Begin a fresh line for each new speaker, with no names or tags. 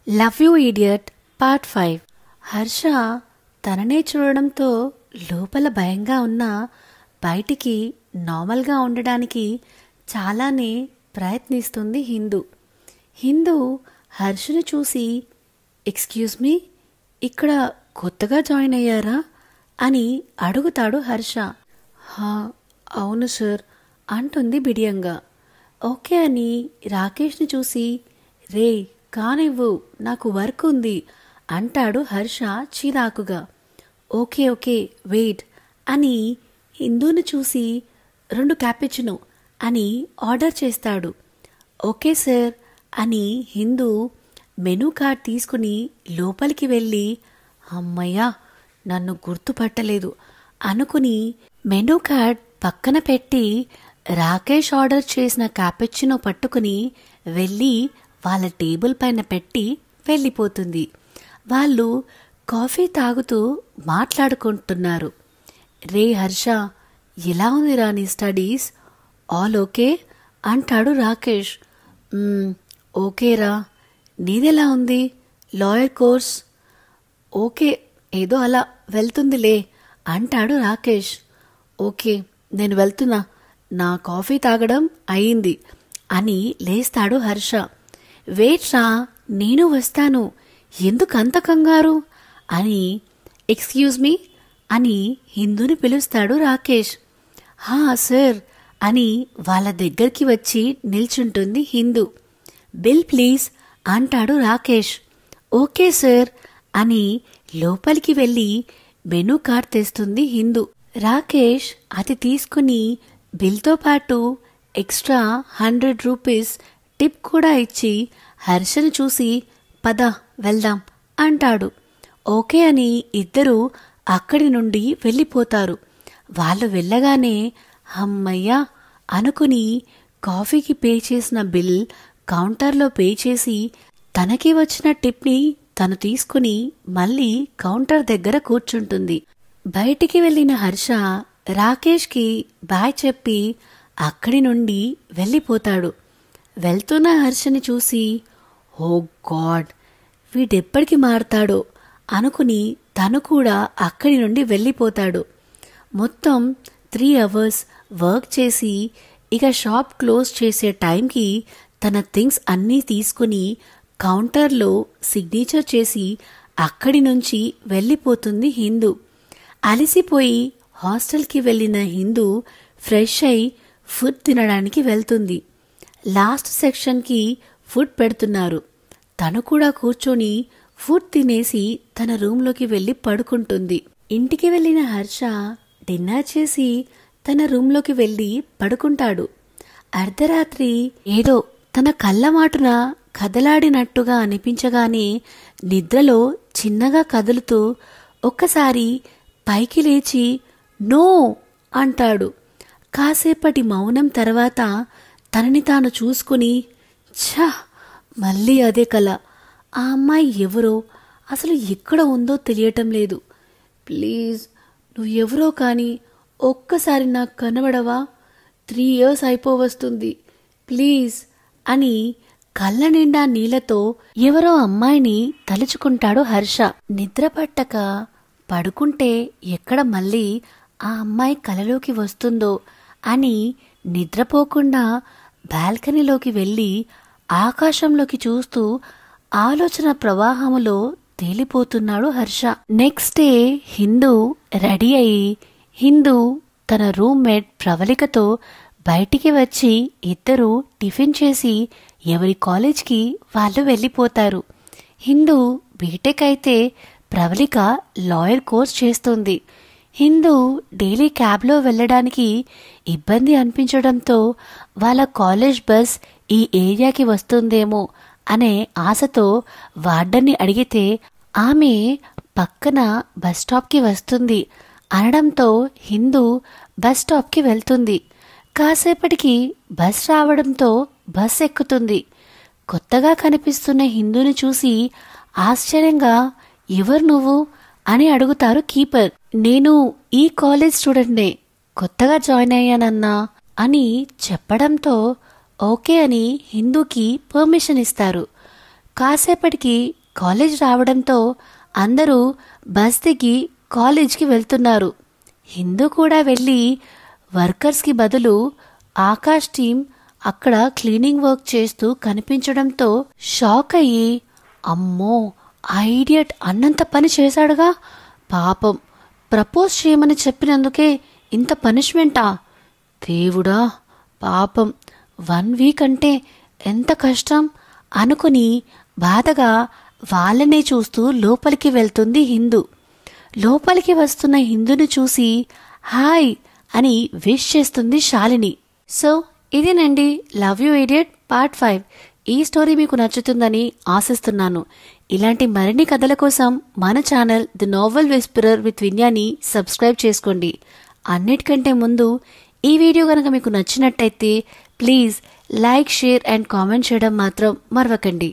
Love you idiot part 5. Harsha తననే చూడడంతో లోపల భయంగా ఉన్నా బయటికి నార్మల్గా ఉండడానికి చాలానే ప్రయత్నిస్తుంది హిందూ హర్షను చూసి ఎక్స్క్యూజ్ మీ, ఇక్కడ కొత్తగా జాయిన్ అయ్యారా అని అడుగుతాడు హర్ష. హా అవును సార్ అంటుంది బిడియంగా. ఓకే అని రాకేష్ని చూసి రే కానివ్వు నాకు వర్క్ ఉంది అంటాడు హర్ష చిరాకుగా. ఓకే ఓకే వెయిట్ అని హిందూని చూసి 2 క్యాపుచినో అని ఆర్డర్ చేస్తాడు. ఓకే సార్ అని హిందూ మెనూ కార్డ్ తీసుకుని లోపలికి వెళ్ళి అమ్మయ్యా నన్ను గుర్తుపట్టలేదు అనుకుని మెనూ కార్డ్ పక్కన పెట్టి రాకేష్ ఆర్డర్ చేసిన క్యాపుచినో పట్టుకుని వెళ్ళి వాళ్ళ టేబుల్ పైన పెట్టి వెళ్ళిపోతుంది. వాళ్ళు కాఫీ తాగుతూ మాట్లాడుకుంటున్నారు. రే హర్ష, ఎలా ఉందిరా నీ స్టడీస్? ఆల్ ఓకే అంటాడు రాకేష్. ఓకేరా, నీదెలా ఉంది? Lawyer course? ఓకే ఏదో అలా వెళ్తుందిలే అంటాడు రాకేష్. ఓకే నేను వెళ్తున్నా, నా కాఫీ తాగడం అయింది అని లేస్తాడు హర్ష. వెయిట్ రా, నేను వస్తాను, ఎందుకంత కంగారు అని ఎక్స్క్యూజ్ మీ అని హిందూని పిలుస్తాడు రాకేష్. హా సార్ అని వాళ్ళ దగ్గరికి వచ్చి నిల్చుంటుంది హిందూ. బిల్ ప్లీజ్ అంటాడు రాకేష్. ఓకే సార్ అని లోపలికి వెళ్ళి మెనూ కార్డ్ తెస్తుంది హిందూ. రాకేష్ అది తీసుకుని బిల్తో పాటు ఎక్స్ట్రా 100 రూపీస్ టిప్ కూడా ఇచ్చి హర్షను చూసి పద వెళ్దాం అంటాడు. ఓకే అని ఇద్దరూ అక్కడి నుండి వెళ్ళిపోతారు. వాళ్ళు వెళ్ళగానే అమ్మయ్యా అనుకుని కాఫీకి పే చేసిన బిల్ కౌంటర్లో పే చేసి తనకి వచ్చిన టిప్ని తను తీసుకుని మళ్ళీ కౌంటర్ దగ్గర కూర్చుంటుంది. బయటికి వెళ్ళిన హర్ష రాకేష్కి బాయ్ చెప్పి అక్కడి నుండి వెళ్ళిపోతాడు. వెళ్తున్న హర్షని చూసి ఓ గాడ్ వీడెప్పటికి మారతాడో అనుకుని తను కూడా అక్కడి నుండి వెళ్ళిపోతాడు. మొత్తం 3 అవర్స్ వర్క్ చేసి ఇక షాప్ క్లోజ్ చేసే టైంకి తన థింగ్స్ అన్నీ తీసుకుని కౌంటర్లో సిగ్నేచర్ చేసి అక్కడి నుంచి వెళ్ళిపోతుంది హిందూ. అలసిపోయి హాస్టల్కి వెళ్ళిన హిందూ ఫ్రెష్ అయి ఫుడ్ తినడానికి వెళ్తుంది. లాస్ట్ సెక్షన్కి ఫుడ్ పెడుతున్నారు. తను కూడా కూర్చొని ఫుడ్ తినేసి తన రూంలోకి వెళ్ళి పడుకుంటుంది. ఇంటికి వెళ్ళిన హర్ష డిన్నర్ చేసి తన రూంలోకి వెళ్ళి పడుకుంటాడు. అర్ధరాత్రి ఏదో తన కళ్ళ మాటున కదలాడినట్టుగా అనిపించగానే నిద్రలో చిన్నగా కదులుతూ ఒక్కసారి పైకి లేచి నో అంటాడు. కాసేపటి మౌనం తర్వాత తనని తాను చూసుకుని ఛ మళ్ళీ అదే కల, ఆ అమ్మాయి ఎవరో అసలు ఎక్కడ ఉందో తెలియటం లేదు, ప్లీజ్ నువ్వు ఎవరో కానీ ఒక్కసారి నాకు కనబడవా, 3 ఇయర్స్ అయిపోవస్తుంది ప్లీజ్ అని కళ్ళ నిండా నీళ్లతో ఎవరో అమ్మాయిని తలుచుకుంటాడు హర్ష. నిద్ర పట్టక పడుకుంటే ఎక్కడ మళ్ళీ ఆ అమ్మాయి కలలోకి వస్తుందో అని నిద్రపోకుండా బాల్కనీలోకి వెళ్ళి ఆకాశంలోకి చూస్తూ ఆలోచన ప్రవాహములో తేలిపోతున్నాడు Harsha. Next day Hindu ready అయి హిందూ తన రూమ్మేట్ ప్రవళికతో బయటికి వచ్చి ఇద్దరూ టిఫిన్ చేసి ఎవరి కాలేజ్కి వాళ్ళు వెళ్ళిపోతారు. హిందూ బీటెక్ అయితే ప్రవళిక లాయర్ కోర్స్ చేస్తుంది. హిందూ డైలీ క్యాబ్లో వెళ్ళడానికి ఇబ్బంది అనిపించడంతో వాళ్ళ కాలేజ్ బస్ ఈ ఏరియాకి వస్తుందేమో అనే ఆశతో వార్డన్ని అడిగితే ఆమె పక్కన బస్ స్టాప్కి వస్తుంది అనడంతో హిందూ బస్ స్టాప్కి వెళ్తుంది. కాసేపటికి బస్ రావడంతో బస్ ఎక్కుతుంది. కొత్తగా కనిపిస్తున్న హిందూని చూసి ఆశ్చర్యంగా ఎవరు నువ్వు అని అడుగుతారు కీపర్. నేను ఈ కాలేజ్ స్టూడెంట్నే, కొత్తగా జాయిన్ అయ్యానన్నా అని చెప్పడంతో ఓకే అని హిందూకి పర్మిషన్ ఇస్తారు. కాసేపటికి కాలేజ్ రావడంతో అందరూ బస్ దిగి కాలేజ్కి వెళ్తున్నారు. హిందూ కూడా వెళ్ళి వర్కర్స్కి బదులు ఆకాష్ టీం అక్కడ క్లీనింగ్ వర్క్ చేస్తూ కనిపించడంతో షాక్ అయ్యి, అమ్మో ఆ ఐడియట్ అన్నంత పని చేశాడుగా, పాపం ప్రపోజ్ చేయమని చెప్పినందుకే ఇంత పనిష్మెంటా, దేవుడా పాపం 1 వీక్ అంటే ఎంత కష్టం అనుకుని బాధగా వాళ్ళనే చూస్తూ లోపలికి వెళ్తుంది హిందూ. లోపలికి వస్తున్న హిందూని చూసి హాయ్ అని విష్ చేస్తుంది శాలిని. సో ఇదేనండి లవ్ యూ ఇడియట్ పార్ట్ 5. ఈ స్టోరీ మీకు నచ్చుతుందని ఆశిస్తున్నాను. ఇలాంటి మరిన్ని కథల కోసం మన channel the novel whisperer with విన్యాని సబ్స్క్రైబ్ చేసుకోండి. అన్నిటికంటే ముందు ఈ వీడియో కనుక మీకు నచ్చినట్టయితే please like, share and comment చేయడం మాత్రం మరవకండి.